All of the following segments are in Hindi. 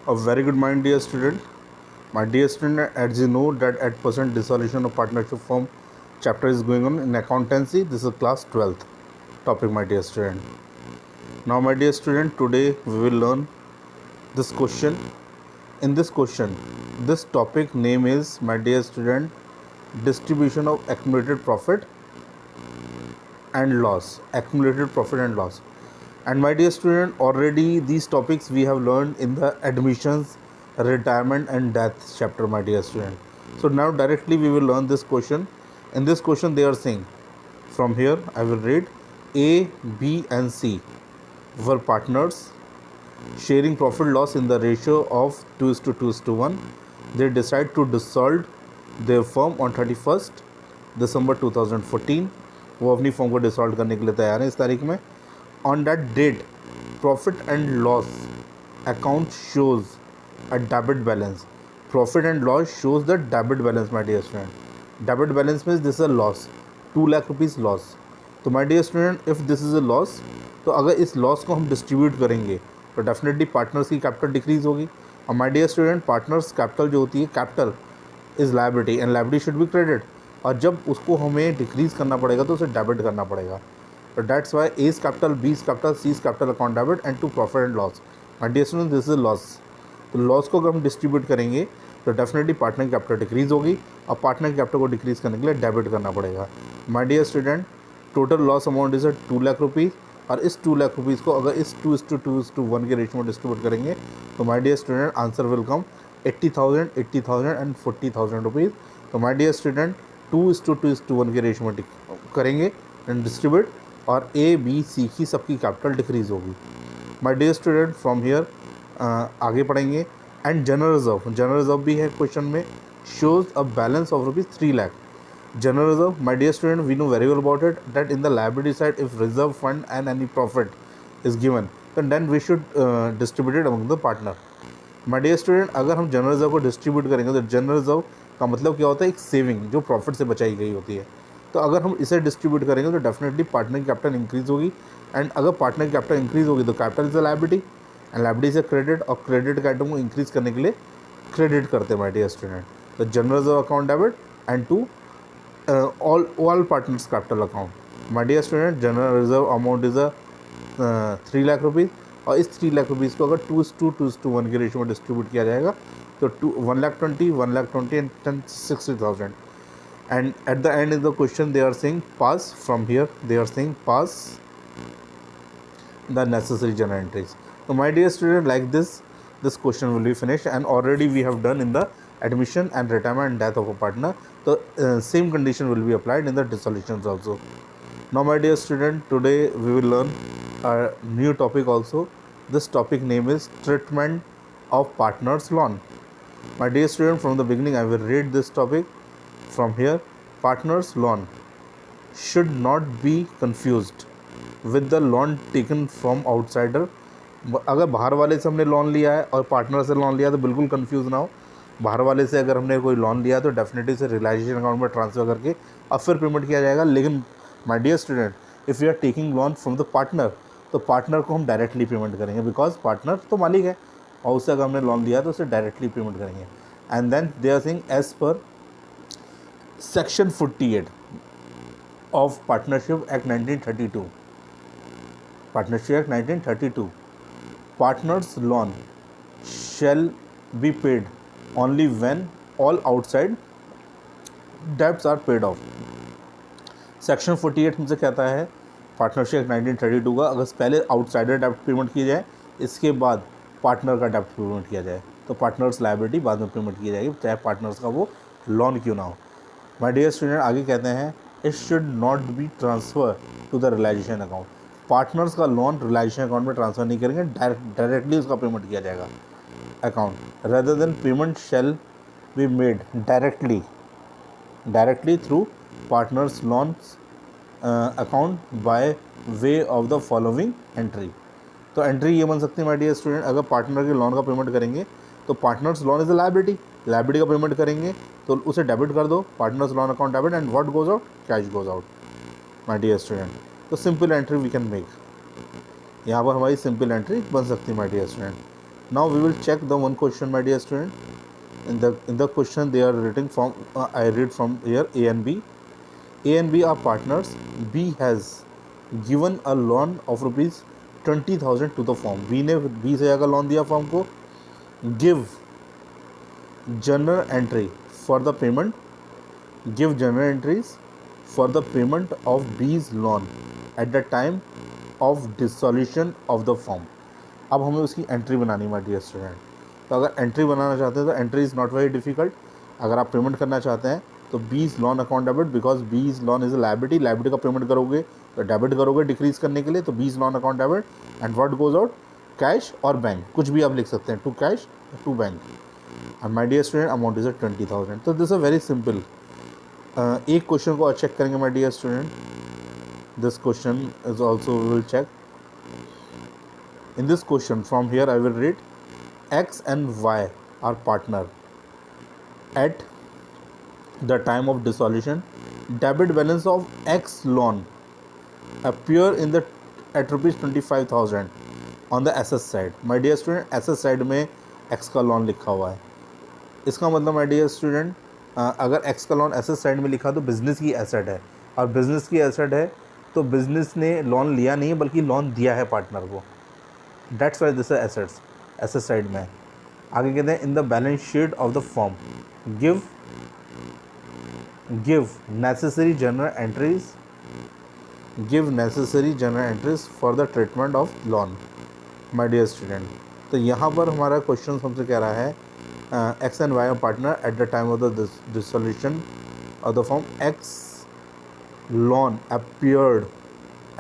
A very good morning, dear student. My dear student, as you know that at present dissolution of partnership firm chapter is going on in accountancy. This is class 12th topic, my dear student. Now, my dear student, today we will learn this question. In this question, this topic name is, my dear student, distribution of accumulated profit and loss. Accumulated profit and loss. And my dear student, already these topics we have learned in the admissions, retirement and death chapter, my dear student. So now directly we will learn this question. In this question they are saying, from here I will read, A, B and C were partners sharing profit loss in the ratio of 2:2:1. They decide to dissolve their firm on 31st December 2014. वो अपनी फर्म को डिसॉल्व करने के लिए तैयार हैं इस तारीख में. On that date, profit and loss account shows a debit balance. Profit and loss shows the debit balance, my dear student. Debit balance means this is a loss, 2 lakh rupees loss. तो my dear student, if this is a loss, तो अगर इस लॉस को हम डिस्ट्रीब्यूट करेंगे तो डेफिनेटली पार्टनर्स की कैपिटल डिक्रीज होगी. और my dear student, partners capital जो होती है, capital is liability and liability should be credit. और जब उसको हमें डिक्रीज करना पड़ेगा तो उसे डेबिट करना पड़ेगा. So that's why A is capital, B is capital, C is capital account debit and to profit and loss. My dear student, this is loss. तो लॉस को अगर हम डिस्ट्रीब्यूट करेंगे तो डेफिनेटली पार्टनर की कैपिटल डिक्रीज होगी और पार्टनर की कैपिटल को डिक्रीज करने के लिए डेबिट करना पड़ेगा. My dear student, total loss amount is 2 lakh rupees और इस 2 लाख रुपीज़ को अगर इस 2:2:1 के रेशियो में डिस्ट्रीब्यूट करेंगे तो my dear student answer will come 80,000, 80,000 and 40,000 rupees. तो माय डियर स्टूडेंट 2:2:1 के रेशियो में करेंगे एंड डिस्ट्रीब्यूट और ए, बी, सी की सबकी कैपिटल डिक्रीज होगी. My dear student, from here आगे पढ़ेंगे. एंड जनरल रिजर्व भी है क्वेश्चन में. Shows a balance of ₹3 lakh. General reserve, my dear student, we know very well about it that in the liability side if reserve fund and any profit is given then we should distributed among the partner. My dear student, अगर हम जनरल रिजर्व को डिस्ट्रीब्यूट करेंगे तो जनरल रिजर्व का मतलब क्या होता है? एक सेविंग जो प्रॉफिट से बचाई गई होती है. तो अगर हम इसे डिस्ट्रीब्यूट करेंगे तो डेफिनेटली पार्टनर की कैपिटल इंक्रीज होगी. एंड अगर पार्टनर की कैपिटल इंक्रीज होगी तो capital is a liability and liability से क्रेडिट, और क्रेडिट का आइटम को इंक्रीज करने के लिए क्रेडिट करते हैं, माय डियर स्टूडेंट. तो general reserve account debit and to all partners capital account. My dear student, general reserve amount is 3 lakh rupees और इस 3 लाख रुपीज़ को अगर 2:1 के रेशियो में डिस्ट्रीब्यूट किया जाएगा तो 1,20,000, 1,20,000 and 10,60,000. And at the end of the question they are saying pass. From here they are saying pass the necessary journal entries. So my dear student, like this question will be finished, and already we have done in the admission and retirement and death of a partner. So same condition will be applied in the dissolutions also. Now my dear student, today we will learn a new topic also. This topic name is treatment of partners loan. My dear student, from the beginning I will read this topic. From here, partners loan should not be confused with the loan taken from outsider. अगर बाहर वाले से हमने लोन लिया है और पार्टनर से लोन लिया तो बिल्कुल कंफ्यूज ना हो. बाहर वाले से अगर हमने कोई लोन लिया तो डेफिनेटली से रियलाइजेशन अकाउंट में ट्रांसफ़र करके अब फिर पेमेंट किया जाएगा. लेकिन my dear student, if you are taking loan from the partner तो पार्टनर को हम डायरेक्टली पेमेंट करेंगे, बिकॉज पार्टनर तो मालिक है और उससे अगर हमने लोन लिया तो उसे डायरेक्टली पेमेंट करेंगे. And then they are saying as per Section 48 of Partnership Act 1932. Partnership Act 1932. Partners' loan shall be paid only when all outside debts are paid off. Section 48 में से कहता है पार्टनरशिप एक्ट 1932 का, अगर पहले आउटसाइडर डेब्ट पेमेंट की जाए, इसके बाद पार्टनर का डेब्ट पेमेंट किया जाए तो पार्टनर्स लायबिलिटी बाद में पेमेंट की जाएगी, चाहे पार्टनर्स का वो लोन क्यों ना हो. माय डियर स्टूडेंट, आगे कहते हैं it should not be transfer to the realisation account. Partners का लोन रियलाइजेशन अकाउंट में ट्रांसफ़र नहीं करेंगे, डायरेक्टली उसका पेमेंट किया जाएगा account. Rather than payment shall be made directly through partners loan account by way of the following entry. तो एंट्री ये बन सकती है माय डियर स्टूडेंट, अगर पार्टनर के लोन का पेमेंट करेंगे तो partners loan is a liability का पेमेंट करेंगे तो उसे डेबिट कर दो, partners loan account debit, and what goes out? Cash goes out, my dear student. तो simple entry we can make, यहाँ पर हमारी सिंपल एंट्री बन सकती है my dear student. Now we will check the one question, my dear student. In the question they are written from I read from here A and B. A and B are partners. B has given a loan of rupees 20,000 to the firm. B ने B से अगर लोन दिया फर्म को. Give journal entry for the payment. Give journal entries for the payment of B's loan at the time of dissolution of the firm. अब हमें उसकी एंट्री बनानी माय डियर स्टूडेंट. तो अगर एंट्री बनाना चाहते हैं तो entry is not very difficult. अगर आप पेमेंट करना चाहते हैं तो बीज लॉन अकाउंट डेबिट, बिकॉज बीज lawn is a liability. Liability का पेमेंट करोगे तो डेबिट करोगे डिक्रीज करने के लिए, तो बीज loan account debit. And what goes out, cash और बैंक, कुछ भी आप लिख सकते हैं, to cash to bank. And my dear student amount is 20,000. तो दिस अ वेरी सिंपल. एक क्वेश्चन को चेक करेंगे my dear student. This question is also we will check. In this question from here I will read X and Y are partner at the time of dissolution. Debit balance of X loan appear in the at rupees 25,000 on the asset side. My dear student, asset side में X का लोन लिखा हुआ है. इसका मतलब my dear student, अगर X का लोन asset side में लिखा तो बिजनेस की एसेट है, और बिजनेस की एसेट है तो बिजनेस ने लोन लिया नहीं बल्कि लोन दिया है पार्टनर को. That's why this is assets, asset side में. आगे कहते हैं in the balance sheet of the firm give necessary journal entries for the treatment of loan. My dear student, तो यहाँ पर हमारा क्वेश्चन हमसे कह रहा है X and Y partner at the time of the dissolution of the firm. X loan appeared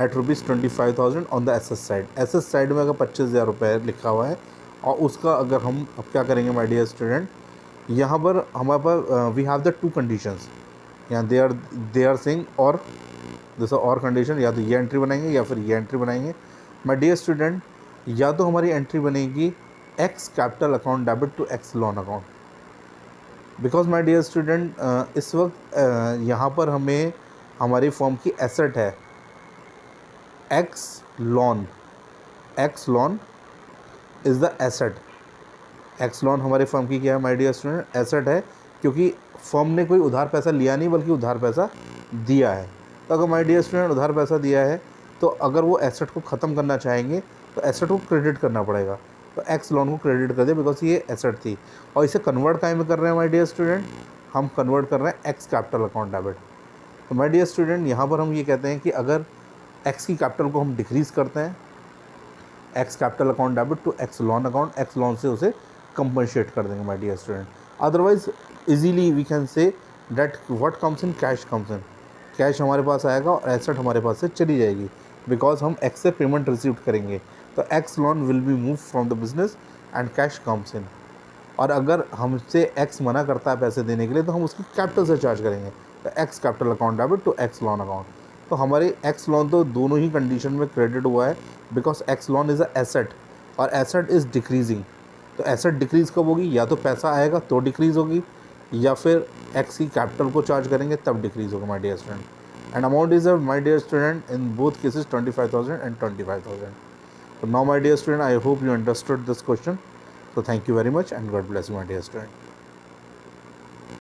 at rupees 25,000 on the asset side. Asset side में अगर 25,000 रुपये लिखा हुआ है, और उसका अगर हम अब क्या करेंगे माय डियर स्टूडेंट, यहाँ पर हमारे पास we have the two conditions. यहाँ दे आर सेइंग और जैसा और कंडीशन, या तो ये एंट्री बनाएंगे या फिर ये एंट्री बनाएंगे. माय डियर स्टूडेंट, या तो हमारी एंट्री बनेगी X capital account debit to X loan account, because my dear student इस वक्त यहाँ पर हमें हमारी फॉर्म की एसेट है x loan. X loan is the asset. X loan हमारे फर्म की क्या है माय डियर स्टूडेंट, एसेट है, क्योंकि फर्म ने कोई उधार पैसा लिया नहीं बल्कि उधार पैसा दिया है. तो अगर माय डियर स्टूडेंट उधार पैसा दिया है तो अगर वो एसेट को ख़त्म करना चाहेंगे तो एसेट को क्रेडिट करना पड़ेगा. तो एक्स लोन को क्रेडिट कर दे बिकॉज ये एसेट थी. और इसे कन्वर्ट काहे में कर रहे हैं माय डियर स्टूडेंट, हम कन्वर्ट कर रहे हैं एक्स कैपिटल अकाउंट डेबिट. तो माय डियर स्टूडेंट यहाँ पर हम ये कहते हैं कि अगर एक्स की कैपिटल को हम डिक्रीज़ करते हैं, X capital account debit to X loan account, X loan से उसे कंपनसेट कर देंगे my dear student. Otherwise easily we can say that what comes in cash comes in. Cash हमारे पास आएगा और एसेट हमारे पास से चली जाएगी, बिकॉज हम एक्स से पेमेंट रिसीव करेंगे. तो x loan will be move from the business and cash comes इन. और अगर हमसे एक्स मना करता है पैसे देने के लिए तो हम उसकी कैपिटल से चार्ज करेंगे. तो X capital account debit to X loan account. तो हमारे एक्स लोन तो दोनों ही कंडीशन में क्रेडिट हुआ है, because x loan is a asset और एसेट इज़ डिक्रीजिंग. तो एसेट डिक्रीज़ कब होगी, या तो पैसा आएगा तो डिक्रीज़ होगी, या फिर एक्स की कैपिटल को चार्ज करेंगे तब डिक्रीज़ होगा my dear student. And amount is my dear student in both cases 25,000 and 25,000. So now my dear student, I hope you understood this question. So thank you very much and God bless you my dear student.